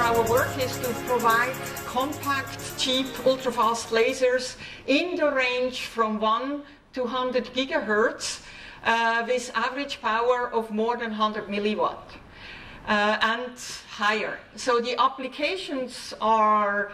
our work is to provide compact, cheap, ultra-fast lasers in the range from 1 to 100 gigahertz with average power of more than 100 milliwatt and higher. So the applications are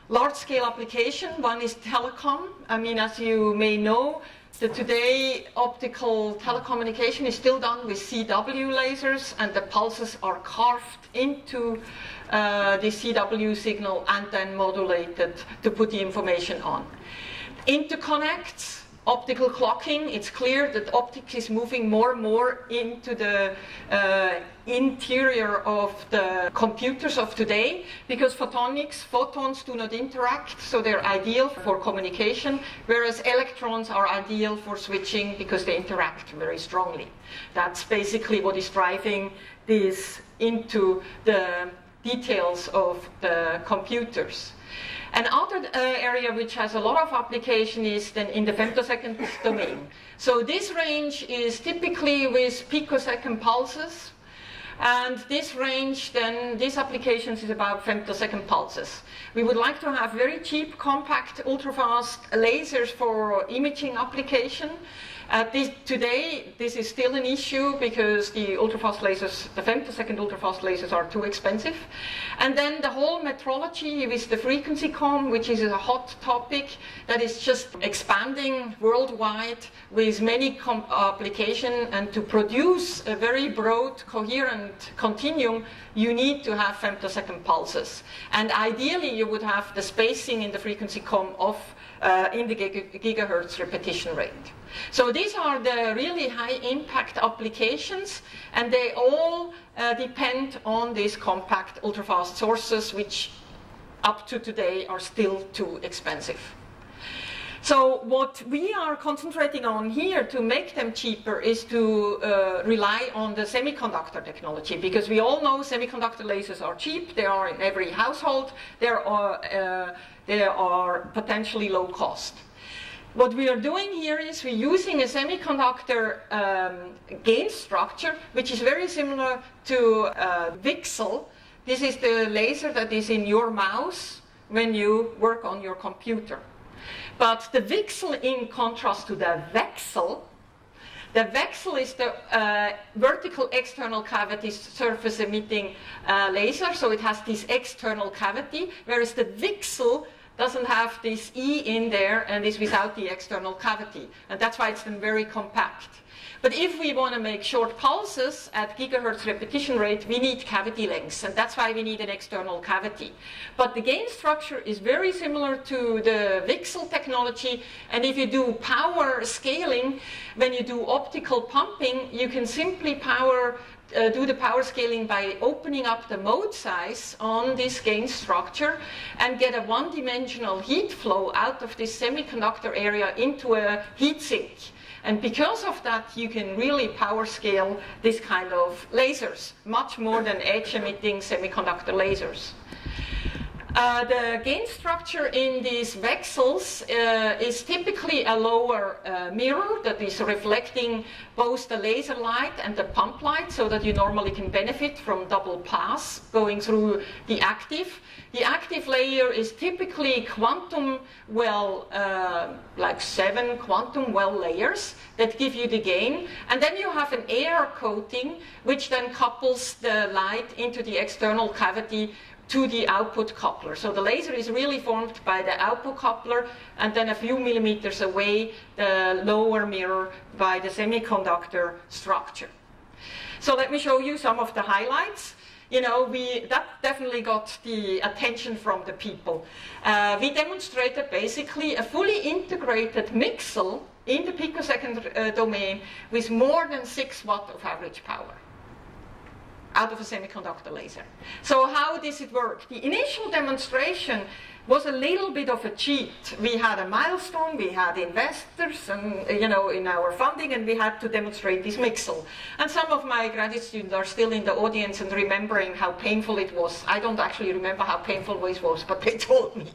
large-scale application. One is telecom. I mean, as you may know, today optical telecommunication is still done with CW lasers, and the pulses are carved into the CW signal and then modulated to put the information on. Interconnects, optical clocking. It's clear that optics is moving more and more into the interior of the computers of today, because photons do not interact, so they're ideal for communication, whereas electrons are ideal for switching because they interact very strongly. That's basically what is driving this into the details of the computers. Another area which has a lot of application is then in the femtosecond domain. So this range is typically with picosecond pulses, and this range then, these applications is about femtosecond pulses. We would like to have very cheap, compact, ultra-fast lasers for imaging application. Today, this is still an issue because the ultrafast lasers, the femtosecond ultrafast lasers, are too expensive. And then the whole metrology with the frequency comb, which is a hot topic that is just expanding worldwide with many applications. And to produce a very broad, coherent continuum, you need to have femtosecond pulses. And ideally, you would have the spacing in the frequency comb of in the gigahertz repetition rate. So these are the really high impact applications, and they all depend on these compact ultrafast sources, which up to today are still too expensive. So what we are concentrating on here to make them cheaper is to rely on the semiconductor technology, because we all know semiconductor lasers are cheap, they are in every household, they are potentially low cost. What we are doing here is we're using a semiconductor gain structure, which is very similar to VCSEL. This is the laser that is in your mouse when you work on your computer. But the VCSEL, in contrast to the VCSEL is the vertical external cavity surface emitting laser, so it has this external cavity, whereas the VCSEL doesn't have this E in there and is without the external cavity. And that's why it's then very compact. But if we want to make short pulses at gigahertz repetition rate, we need cavity lengths, and that's why we need an external cavity. But the gain structure is very similar to the VCSEL technology, and if you do power scaling, when you do optical pumping, you can simply do the power scaling by opening up the mode size on this gain structure and get a one-dimensional heat flow out of this semiconductor area into a heat sink. And because of that, you can really power scale this kind of lasers, much more than edge-emitting semiconductor lasers. The gain structure in these VCSELs is typically a lower mirror that is reflecting both the laser light and the pump light, so that you normally can benefit from double pass going through the active. The active layer is typically quantum well, like 7 quantum well layers that give you the gain. And then you have an air coating, which then couples the light into the external cavity to the output coupler. So the laser is really formed by the output coupler, and then a few millimeters away, the lower mirror by the semiconductor structure. So let me show you some of the highlights. You know, that definitely got the attention from the people. We demonstrated basically a fully integrated MIXSEL in the picosecond domain with more than 6 watts of average power out of a semiconductor laser. So how does it work? The initial demonstration was a little bit of a cheat. We had a milestone, we had investors and, in our funding, and we had to demonstrate this MIXSEL. And some of my graduate students are still in the audience and remembering how painful it was. I don't actually remember how painful it was, but they told me.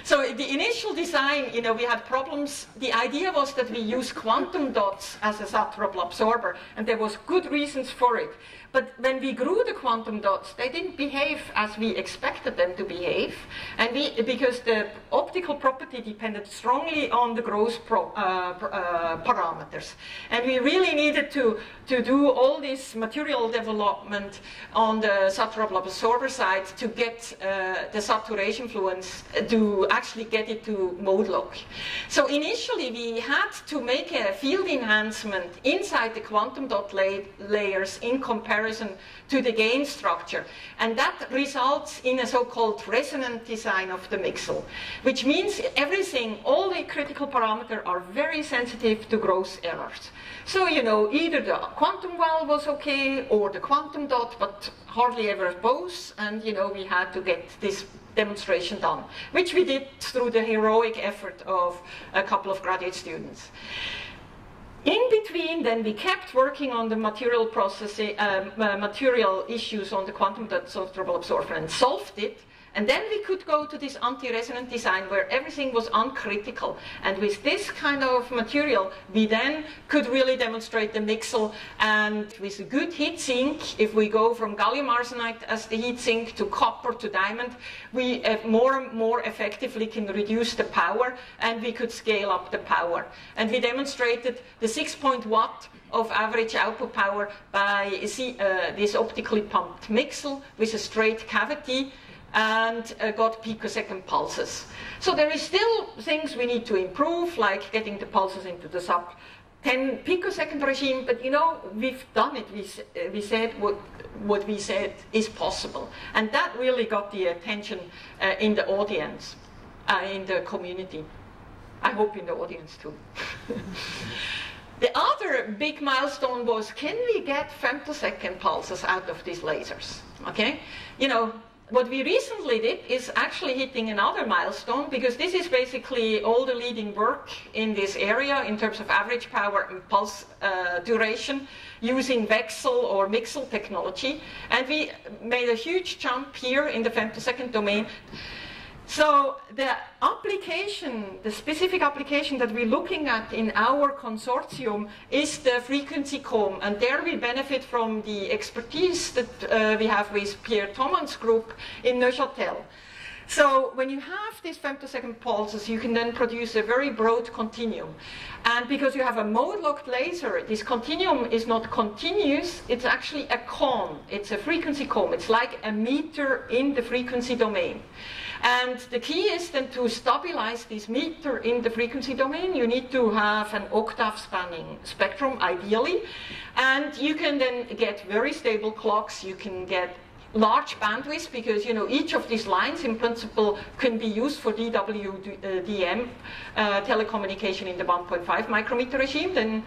So the initial design, we had problems. The idea was that we use quantum dots as a sub-trouble absorber, and there was good reasons for it. But when we grew the quantum dots, they didn't behave as we expected them to behave, and because the optical property depended strongly on the growth parameters. And we really needed to do all this material development on the sub-trouble absorber side to get the saturation fluence, to actually get it to mode lock. So initially we had to make a field enhancement inside the quantum dot layers in comparison to the gain structure, and that results in a so-called resonant design of the MIXSEL, which means everything, all the critical parameters are very sensitive to growth errors. So either the quantum well was okay or the quantum dot, but hardly ever both, and we had to get this demonstration done, which we did through the heroic effort of a couple of graduate students. In between, then we kept working on the material processing, material issues on the quantum dot sub-trouble absorber and solved it. And then we could go to this anti-resonant design where everything was uncritical. And with this kind of material, we then could really demonstrate the MIXSEL. And with a good heat sink, if we go from gallium arsenide as the heat sink to copper to diamond, we more and more effectively can reduce the power, and we could scale up the power. And we demonstrated the 6 watt of average output power by this optically pumped MIXSEL with a straight cavity, and got picosecond pulses. So there is still things we need to improve, like getting the pulses into the sub 10 picosecond regime, but we've done it. We said what we said is possible, and that really got the attention in the audience, in the community. I hope in the audience too. The other big milestone was, can we get femtosecond pulses out of these lasers? Okay, what we recently did is actually hitting another milestone, because this is basically all the leading work in this area in terms of average power and pulse duration using VCSEL or MIXSEL technology. And we made a huge jump here in the femtosecond domain. So the application, the specific application that we're looking at in our consortium is the frequency comb, and there we benefit from the expertise that we have with Pierre Thoman's group in Neuchâtel. So when you have these femtosecond pulses, you can then produce a very broad continuum. And because you have a mode-locked laser, this continuum is not continuous, it's actually a cone. It's a frequency comb. It's like a meter in the frequency domain. And the key is then to stabilize this meter in the frequency domain. You need to have an octave spanning spectrum, ideally. And you can then get very stable clocks. You can get large bandwidth, because each of these lines in principle can be used for DWDM telecommunication in the 1.5 micrometer regime.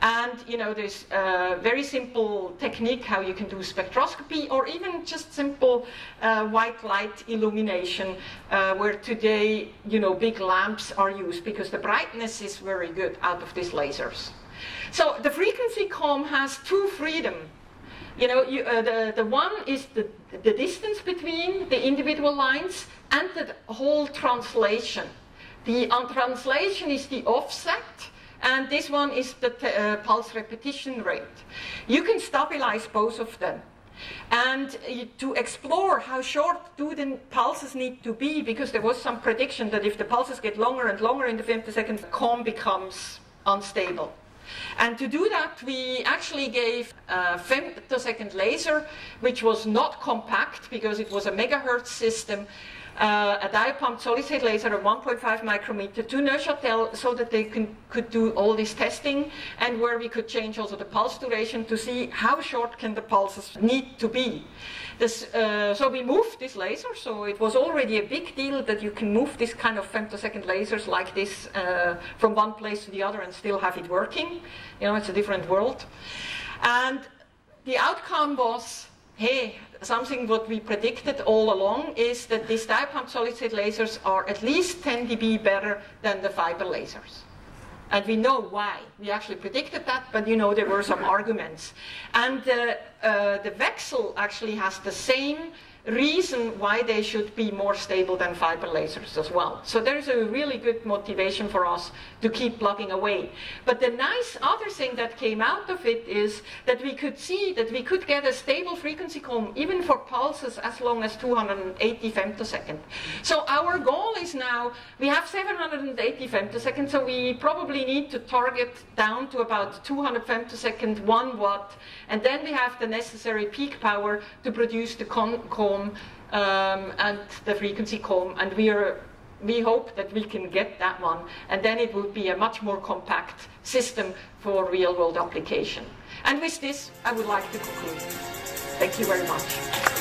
And there's a very simple technique how you can do spectroscopy, or even just simple white light illumination, where today big lamps are used because the brightness is very good out of these lasers. So the frequency comb has two freedoms. The one is the distance between the individual lines and the whole translation. The translation is the offset, and this one is the pulse repetition rate. You can stabilize both of them. And to explore how short do the pulses need to be, because there was some prediction that if the pulses get longer and longer in the femtosecond, comb becomes unstable. And to do that, we actually gave a femtosecond laser, which was not compact because it was a megahertz system, a dye-pumped solid-state laser of 1.5 micrometer to Neuchâtel, so that they could do all this testing, and where we could change also the pulse duration to see how short can the pulses need to be. So we moved this laser, so it was already a big deal that you can move this kind of femtosecond lasers like this from one place to the other and still have it working. It's a different world. And the outcome was, hey, something what we predicted all along is that these dye-pumped solid-state lasers are at least 10 dB better than the fiber lasers. And we know why. We actually predicted that, but you know there were some arguments. And the VCSEL actually has the same reason why they should be more stable than fiber lasers as well. So there's a really good motivation for us to keep plugging away. But the nice other thing that came out of it is that we could see that we could get a stable frequency comb even for pulses as long as 280 femtosecond. So our goal is now, we have 780 femtosecond, so we probably need to target down to about 200 femtosecond, 1 watt, and then we have the necessary peak power to produce the comb and the frequency comb, and we hope that we can get that one, and then it would be a much more compact system for real-world application. And with this, I would like to conclude. Thank you very much.